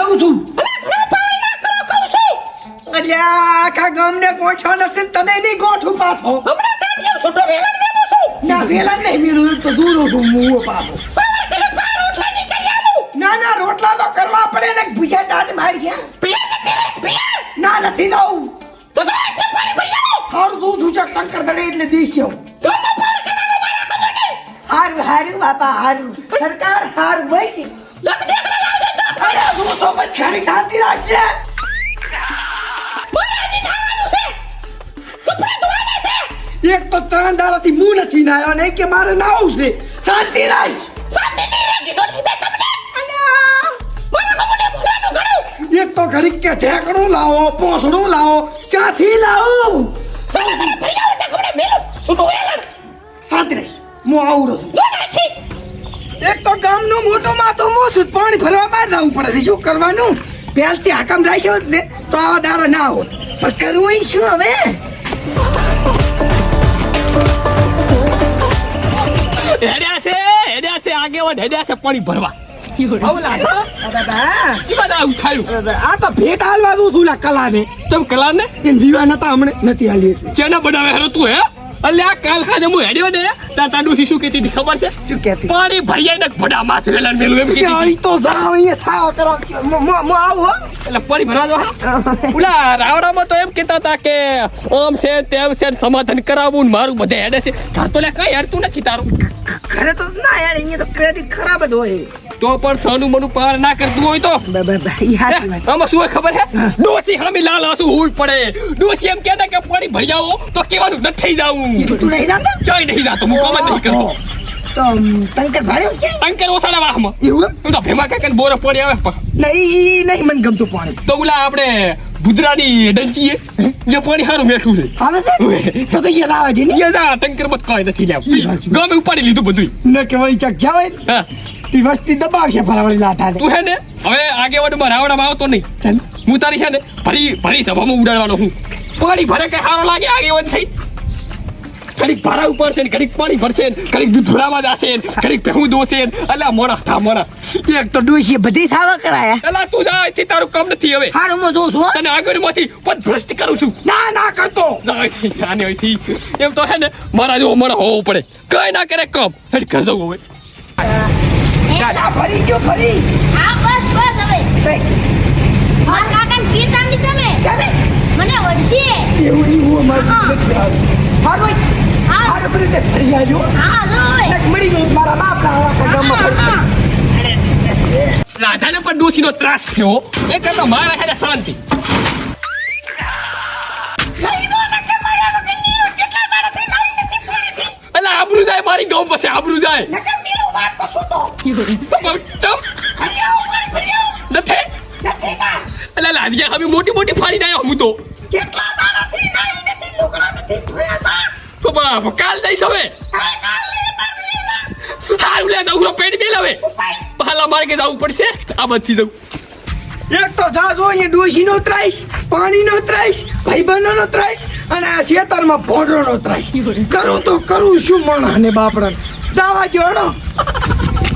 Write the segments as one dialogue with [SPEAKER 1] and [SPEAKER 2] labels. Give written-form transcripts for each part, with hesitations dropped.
[SPEAKER 1] ભરાવું છું અલ્યા કા ગામને ગોઠો નથી તને નહીં ગોઠું પાછો ના વેલા નહીં મેલું તો દૂર છું મુઓ પાછો ના રોટલા તો કરવા પડે ને ભૂજા દાંત મારી છે ના નથી દઉં હારું તું જુજક ટંકર દડે એટલે દેશ્યો હારું બાપા હારું સરકાર હારું ભાઈ અરે તું તો પછી શાંતિ રાખજે એક તો 3 દાડાથી મું નથી નાયો ને કે મારે નાવું છે શાંતિ રાખ એક તો ઘડીક કે ઢેકણું લાવો પોસડું લાવો ક્યાંથી લાવો શાંતિ રાખ હું આવડો છું એક તો ગામનો મોટો માથો મો છું પાણી ભરવા બહાર જવું પડે છે શું કરવાનું પહેલથી હાકમ રાખ્યો જ ને તો આવા દાડા ના હોત પણ કરવું શું હવે
[SPEAKER 2] હેડ્યા છે આગેવાન હેડ્યા છે પાણી ભરવા
[SPEAKER 1] આ તો ભેટ હાલવા દઉં છું કલાને
[SPEAKER 2] તમ કલાને
[SPEAKER 1] વિવાહ નતા હમણે નથી હાલી એટલે
[SPEAKER 2] કેના બનાવે હેરો તું હે અલ્યા કાલ ખાજે હું હેડ્યો ને તા ડોસી શું કહેતી હતી ખબર છે
[SPEAKER 1] શું કહેતી
[SPEAKER 2] પાણી ભરિયાઈ ને ભડા માથ વેલા મેલું એમ કહેતી
[SPEAKER 1] હતી તો જાવ અહીંયા સાવ કરાવતી મો આવો
[SPEAKER 2] એટલે પાણી ભરવા દો ઓલા રાવડામાં તો એમ કહેતા હતા કે ઓમ છે તેમ છે સમાધાન કરાવવું ને મારું બધે હેડે છે ઘર તો લે કઈ હેડતું નથી તારું
[SPEAKER 1] ઘરે તો ના યાર અહીંયા તો ક્રેડિટ ખરાબ જ હોય
[SPEAKER 2] તો પણ સોનું મનું પાર ના કરતું હોય તો આમાં શું ખબર છે ડોસી હમી લાલ આસુ હોવી પડે ડોસી એમ કહેતા કે પાણી ભરી જાઓ તો કેવાનું નથી થઈ જાવું
[SPEAKER 1] તું નહીં જાતો
[SPEAKER 2] ચોય નહીં જાતો હું કોમ જ નહીં કરતો
[SPEAKER 1] તો ટંકર ભાડ્યો છે
[SPEAKER 2] ટંકર ઓસાડા વાહમાં
[SPEAKER 1] એવું
[SPEAKER 2] હું તો ભેમા કાકા ને બોરો પડી આવે
[SPEAKER 1] નહીં મને ગમતું પાણી
[SPEAKER 2] તો ઓલા આપણે ભુદરાની ડંચીએ જે પાણી સારું મેઠું છે
[SPEAKER 1] આવે છે તો યાદ આવે છે ને
[SPEAKER 2] યાદ આ ટંકર મત કોઈ નથી લે ગમે ઉપાડી લીધું બધું
[SPEAKER 1] ન કહેવાય ચક જાવે
[SPEAKER 2] હા
[SPEAKER 1] તી વસ્તી દબાવશે ફરાવડી લાઠા
[SPEAKER 2] તું હે ને હવે આગેવાડમાં રાવડામાં આવતો નહીં હું તારી છે ને ભરી સભામાં ઉડાડવાનો હું પાણી ભરે કઈ સારો લાગે આગેવાન થઈ ઘડીક ભારા ઉપર છે ઘડીક પાણી ભરશે ઘડીક દૂધ ભરાવા જશે ઘડીક ભેહું દોશે અલા મોણા થા મોણા
[SPEAKER 1] એક તો ડોશી બધી થાવા કરાયા
[SPEAKER 2] અલા તું જા અહીંથી તારું કામ નથી હવે
[SPEAKER 1] હારું હું જોઉં છું
[SPEAKER 2] તને આગળમાંથી પદ ભ્રષ્ટ કરું છું
[SPEAKER 1] ના કરતો
[SPEAKER 2] જાને અહીંથી એમ તો હે ને મારા જેવો મોણા હોવો પડે કઈ ના કરે કામ હેડ ઘર જવું હવે
[SPEAKER 1] દાદા ફરી ગયો ફરી
[SPEAKER 3] હા બસ હવે મારા કાકાને ગીત આંધી તમે
[SPEAKER 1] ચાલે
[SPEAKER 3] મને વળશે
[SPEAKER 1] એવું નહીં હું મારું નથી આવ્યું હારું હારું ફરી તે ફરી આવ્યો
[SPEAKER 3] હા જો હવે
[SPEAKER 1] એક મરી ગયો મારા બાપના આખા ગામમાં ફરતો
[SPEAKER 2] રાધાને પણ ડોશીનો ત્રાસ થયો એ કરતા મારા હેને શાંતિ અલા આબરૂ જાય મારી ગામ પાસે આબરૂ જાય નથી અલા લાદિયા હવે મોટી ફાડી આવ્યો હું તો તો બાપ કાલ જઈશ હવે હારું લે દઉરો પેટ મેલ હવે પાલા માર્ગે જવું પડશે આ બધી જવું
[SPEAKER 1] એક તો જાજો અહીંયા ડોશીનો ત્રાસ પાણીનો ત્રાસ ભાઈબંધોનો ત્રાસ અને આ ખેતરમાં ભોંડરોનો ત્રાસ કરું તો કરું શું મણાને બાપડા જાવા જોડો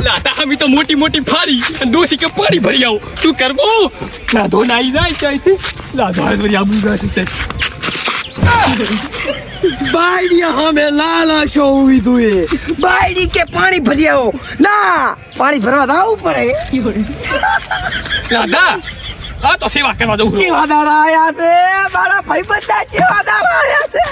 [SPEAKER 2] લાતા હમી તો મોટી ફાડી અને ડોસી કે પાણી ભરી આવો શું કરવું લાધો નાઈ જાય ચાઈથી લાધો હાલ વરી આબુ જાય છે
[SPEAKER 1] બાયડી હમે લાલા શો ઉવી તુએ બાયડી કે પાણી ભરી આવો ના પાણી ભરવા જાવું પડે
[SPEAKER 2] લાદા આ તો સેવા કરવા જવું
[SPEAKER 1] ચેવાદાર આયા છે મારા ભાઈબંધા ચેવાદાર આયા છે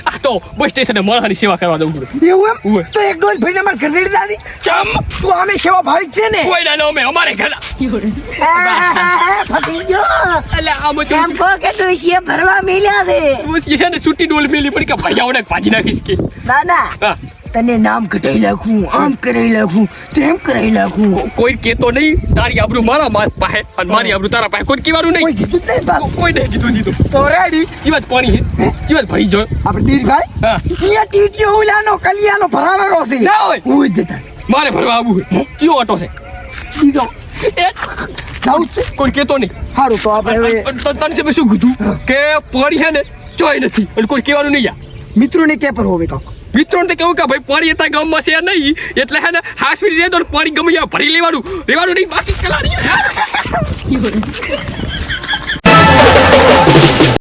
[SPEAKER 2] આ તો બસ સ્ટેશને માણસની સેવા કરવા જવું
[SPEAKER 1] એવું
[SPEAKER 2] ઉવે.
[SPEAKER 1] એમ તો એક ડોલ ભાઈને માર ઘર દેડી દાદી
[SPEAKER 2] ચમ
[SPEAKER 1] તું આમે સેવા ભાવિક છે ને
[SPEAKER 2] કોઈ ના અમે અમારે ઘર
[SPEAKER 1] ફટી ગયો
[SPEAKER 2] અલે આ બધું
[SPEAKER 1] એમ કહો કે ડોશીએ ભરવા મેલ્યા છે
[SPEAKER 2] ડોસી છે ને છૂટી ડોલ મેલી પડી કે ભાઈ આવડે ભાજી નાખીશ કે
[SPEAKER 1] દાદા
[SPEAKER 2] હા
[SPEAKER 1] તને નામ ઘટાઈ નાખું આમ કરાઈ નાખું તેમ કરાઈ નાખું
[SPEAKER 2] કોઈ કેતો નહીં તારી આબરૂ મારા પાસે અને મારી આબરૂ તારા પાસે કોઈ કહેવાનું
[SPEAKER 1] કોઈ
[SPEAKER 2] નહીં
[SPEAKER 1] કીધું જ નહીં બાપ
[SPEAKER 2] કોઈ નહીં કીધું
[SPEAKER 1] તો રેડી
[SPEAKER 2] જીવત પાણી છે જીવત ભરી જો
[SPEAKER 1] આપણે દીરભાઈ
[SPEAKER 2] હા
[SPEAKER 1] અહીંયા ટીટીઓ ઉલાનો કલિયાનો ભરાવેલો છે
[SPEAKER 2] ના હોય.
[SPEAKER 1] હું જ દેતા
[SPEAKER 2] મારે ભરવા આવવું છે કયો ઓટો છે
[SPEAKER 1] કીધો
[SPEAKER 2] એ
[SPEAKER 1] જાઉં છે
[SPEAKER 2] કોઈ કેતો નહીં
[SPEAKER 1] સારું તો આપણે હવે
[SPEAKER 2] તને શું કીધું કે પાણી છે ને ચોય નથી અને કોઈ કહેવાનું નહીં યાર
[SPEAKER 1] મિત્રોને કે પર હોવે કાક
[SPEAKER 2] મિત્રોને તો કેવું કે ભાઈ પાણી હતા ગામમાં છે નહીં એટલે હે ને હાસવી રહેતો ને પાણી ગમે ત્યાં ભરી લેવાનું નહીં બાકી કલાડી